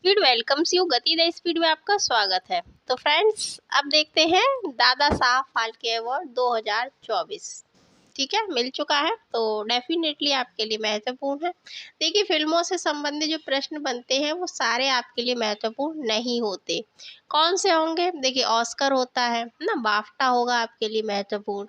Speed welcomes you. गति the speed में आपका स्वागत है। तो फ्रेंड्स, अब देखते हैं दादा साहब फाल्के अवार्ड 2024। ठीक है, मिल चुका है तो डेफिनेटली आपके लिए महत्वपूर्ण है। देखिए, फिल्मों से संबंधित जो प्रश्न बनते हैं वो सारे आपके लिए महत्वपूर्ण नहीं होते। कौन से होंगे? देखिए, ऑस्कर होता है ना, बाफ्टा होगा आपके लिए महत्वपूर्ण।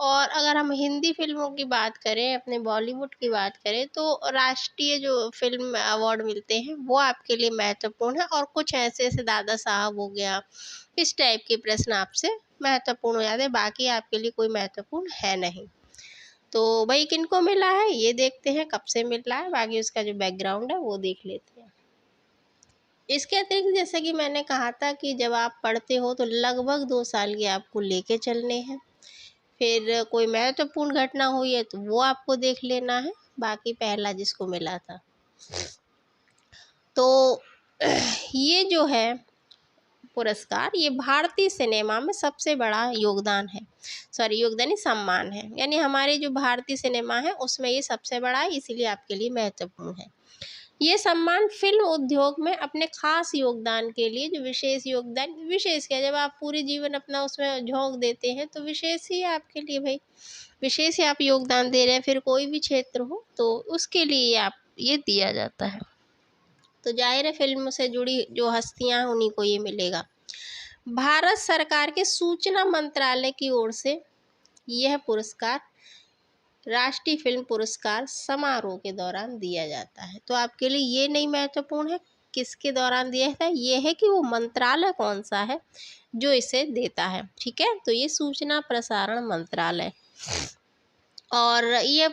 और अगर हम हिंदी फिल्मों की बात करें, अपने बॉलीवुड की बात करें, तो राष्ट्रीय जो फिल्म अवार्ड मिलते हैं वो आपके लिए महत्वपूर्ण है। और कुछ ऐसे ऐसे दादा साहब हो गया, इस टाइप के प्रश्न आपसे महत्वपूर्ण हो जाते हैं। बाकी आपके लिए कोई महत्वपूर्ण है नहीं। तो भाई, किनको मिला है ये देखते हैं, कब से मिल रहा है, बाकी उसका जो बैकग्राउंड है वो देख लेते हैं। इसके अतिरिक्त जैसे कि मैंने कहा था कि जब आप पढ़ते हो तो लगभग 2 साल के आपको लेके चलने हैं। फिर कोई महत्वपूर्ण घटना हुई है तो वो आपको देख लेना है। बाकी पहला जिसको मिला था, तो ये जो है पुरस्कार, ये भारतीय सिनेमा में सबसे बड़ा योगदान है। सॉरी, योगदान नहीं, सम्मान है। यानी हमारे जो भारतीय सिनेमा है उसमें ये सबसे बड़ा है, इसीलिए आपके लिए महत्वपूर्ण है। ये सम्मान फिल्म उद्योग में अपने खास योगदान के लिए, जो विशेष योगदान, विशेष क्या, जब आप पूरे जीवन अपना उसमें झोंक देते हैं तो विशेष ही है आपके लिए भाई। विशेष ही आप योगदान दे रहे हैं, फिर कोई भी क्षेत्र हो तो उसके लिए आप ये दिया जाता है। तो जाहिर है फिल्म से जुड़ी जो हस्तियां हैं उन्हीं को ये मिलेगा। भारत सरकार के सूचना मंत्रालय की ओर से यह पुरस्कार राष्ट्रीय फिल्म पुरस्कार समारोह के दौरान दिया जाता है। तो आपके लिए ये नहीं महत्वपूर्ण है किसके दौरान दिया जाता है, ये है कि वो मंत्रालय कौन सा है जो इसे देता है। ठीक है, तो ये सूचना प्रसारण मंत्रालय। और ये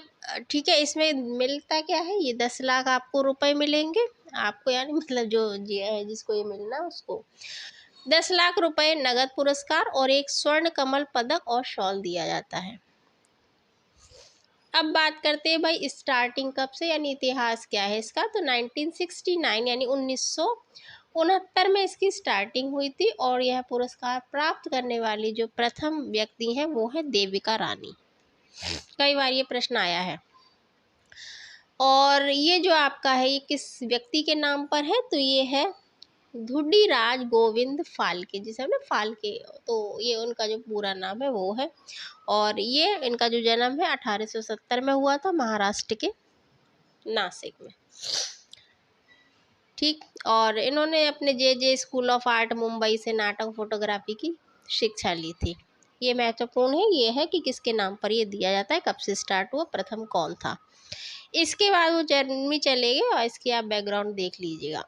ठीक है, इसमें मिलता क्या है, ये 10 लाख आपको रुपए मिलेंगे आपको, यानी मतलब जो जिसको ये मिलना उसको 10 लाख रुपए नगद पुरस्कार और एक स्वर्ण कमल पदक और शॉल दिया जाता है। अब बात करते हैं भाई स्टार्टिंग कब से, यानी इतिहास क्या है इसका। तो 1969 यानी 1969 में इसकी स्टार्टिंग हुई थी। और यह पुरस्कार प्राप्त करने वाली जो प्रथम व्यक्ति हैं वो है देविका रानी। कई बार ये प्रश्न आया है। और ये जो आपका है ये किस व्यक्ति के नाम पर है, तो ये है धुडीराज गोविंद फाल्के, जिसे हमने फाल्के, तो ये उनका जो पूरा नाम है वो है। और ये इनका जो जन्म है 1870 में हुआ था, महाराष्ट्र के नासिक में। ठीक, और इन्होंने अपने जे स्कूल ऑफ आर्ट मुंबई से नाटक फोटोग्राफी की शिक्षा ली थी। ये महत्वपूर्ण है, ये है कि किसके नाम पर ये दिया जाता है, कब से स्टार्ट हुआ, प्रथम कौन था। इसके बाद वो जर्नी चलेगी और इसकी आप बैकग्राउंड देख लीजिएगा।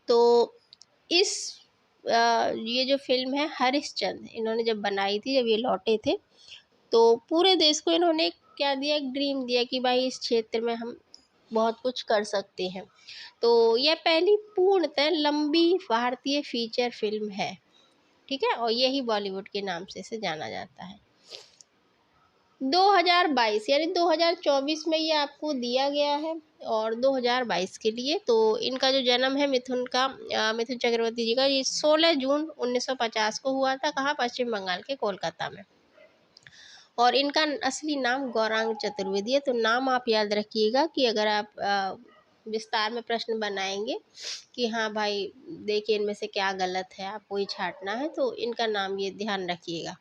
तो इस ये जो फिल्म है हरिश्चंद्र, इन्होंने जब बनाई थी, जब ये लौटे थे, तो पूरे देश को इन्होंने क्या दिया, एक ड्रीम दिया कि भाई इस क्षेत्र में हम बहुत कुछ कर सकते हैं। तो यह पहली पूर्णतः लंबी भारतीय फीचर फिल्म है। ठीक है, और यही बॉलीवुड के नाम से इसे जाना जाता है। 2022 यानी 2024 में ये आपको दिया गया है, और 2022 के लिए। तो इनका जो जन्म है मिथुन चक्रवर्ती जी का, ये 16 जून 1950 को हुआ था। कहाँ? पश्चिम बंगाल के कोलकाता में। और इनका असली नाम गौरांग चतुर्वेदी है। तो नाम आप याद रखिएगा कि अगर आप विस्तार में प्रश्न बनाएंगे कि हाँ भाई देखिए इनमें से क्या गलत है, आपको ये छांटना है, तो इनका नाम ये ध्यान रखिएगा।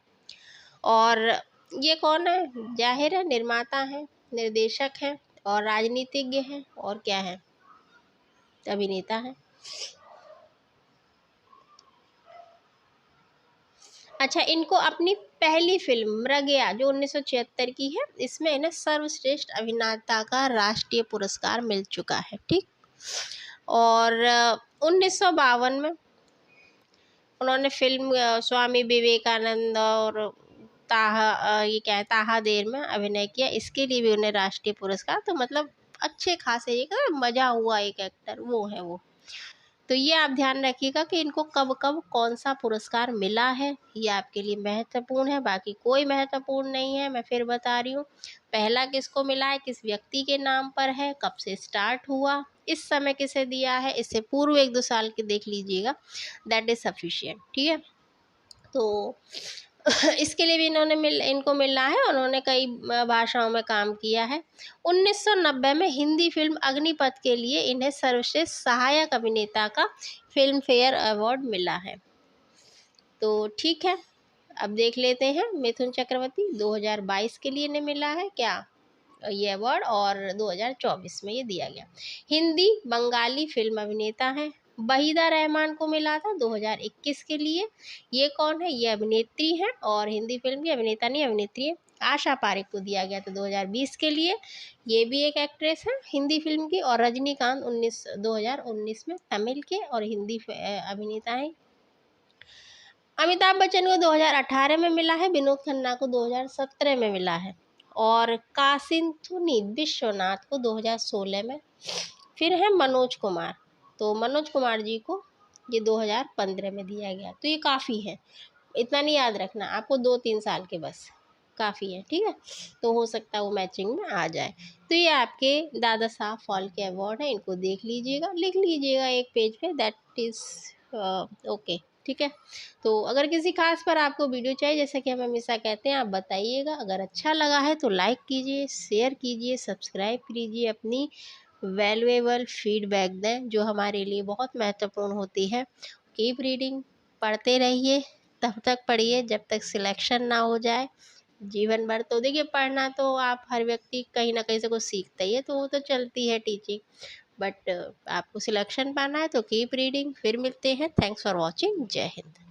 और ये कौन है? जाहिर है निर्माता हैं, निर्देशक हैं और राजनीतिज्ञ हैं, और क्या है, अभिनेता हैं। अच्छा, इनको अपनी पहली फिल्म मृगया जो 1976 की है, इसमें इन्हें सर्वश्रेष्ठ अभिनेता का राष्ट्रीय पुरस्कार मिल चुका है। ठीक, और 1952 में उन्होंने फिल्म स्वामी विवेकानंद और ये क्या है, ताहा देर में अभिनय किया। इसके लिए भी उन्हें राष्ट्रीय पुरस्कार, तो मतलब अच्छे खासे एक मजा हुआ एक एक्टर वो है वो। तो ये आप ध्यान रखिएगा कि इनको कब कब कौन सा पुरस्कार मिला है, ये आपके लिए महत्वपूर्ण है। बाकी कोई महत्वपूर्ण नहीं है, मैं फिर बता रही हूँ। पहला किसको मिला है, किस व्यक्ति के नाम पर है, कब से स्टार्ट हुआ, इस समय किसे दिया है, इससे पूर्व 1-2 साल के देख लीजिएगा, दैट इज सफिशिएंट। ठीक है, तो इसके लिए भी इनको मिला है। उन्होंने कई भाषाओं में काम किया है। 1990 में हिंदी फिल्म अग्निपथ के लिए इन्हें सर्वश्रेष्ठ सहायक अभिनेता का फिल्म फेयर अवार्ड मिला है। तो ठीक है, अब देख लेते हैं मिथुन चक्रवर्ती 2022 के लिए इन्हें मिला है क्या ये अवार्ड, और 2024 में ये दिया गया। हिंदी बंगाली फिल्म अभिनेता हैं। वहीदा रहमान को मिला था 2021 के लिए। ये कौन है? ये अभिनेत्री हैं, और हिंदी फिल्म की अभिनेता नहीं अभिनेत्री है। आशा पारेख को दिया गया था 2020 के लिए। ये भी एक एक्ट्रेस है हिंदी फिल्म की। और रजनीकांत 2019 में तमिल के और हिंदी अभिनेता हैं। अमिताभ बच्चन को 2018 में मिला है। विनोद खन्ना को 2017 में मिला है। और कासिंथुनी विश्वनाथ को 2016 में। फिर है मनोज कुमार, तो मनोज कुमार जी को ये 2015 में दिया गया। तो ये काफ़ी है, इतना नहीं याद रखना आपको, 2-3 साल के बस काफ़ी है, ठीक है। तो हो सकता है वो मैचिंग में आ जाए। तो ये आपके दादा साहब फाल्के अवार्ड है, इनको देख लीजिएगा, लिख लीजिएगा एक पेज पे, दैट इज़ ओके, ठीक है। तो अगर किसी खास पर आपको वीडियो चाहिए, जैसा कि हम हमेशा कहते हैं, आप बताइएगा। अगर अच्छा लगा है तो लाइक कीजिए, शेयर कीजिए, सब्सक्राइब कीजिए, अपनी वैल्यूएबल फीडबैक दें जो हमारे लिए बहुत महत्वपूर्ण होती है। कीप रीडिंग, पढ़ते रहिए, तब तक पढ़िए जब तक सिलेक्शन ना हो जाए। जीवन भर तो देखिए पढ़ना तो आप हर व्यक्ति कहीं ना कहीं से कुछ सीखता ही है, तो वो तो चलती है टीचिंग, बट आपको सिलेक्शन पाना है तो कीप रीडिंग। फिर मिलते हैं। Thanks for watching. जय हिंद।